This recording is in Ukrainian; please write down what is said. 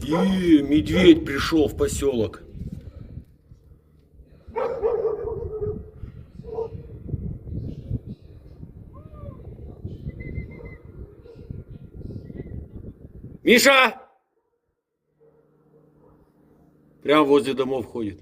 Медведь пришел в поселок. Миша! Прямо возле домов ходит.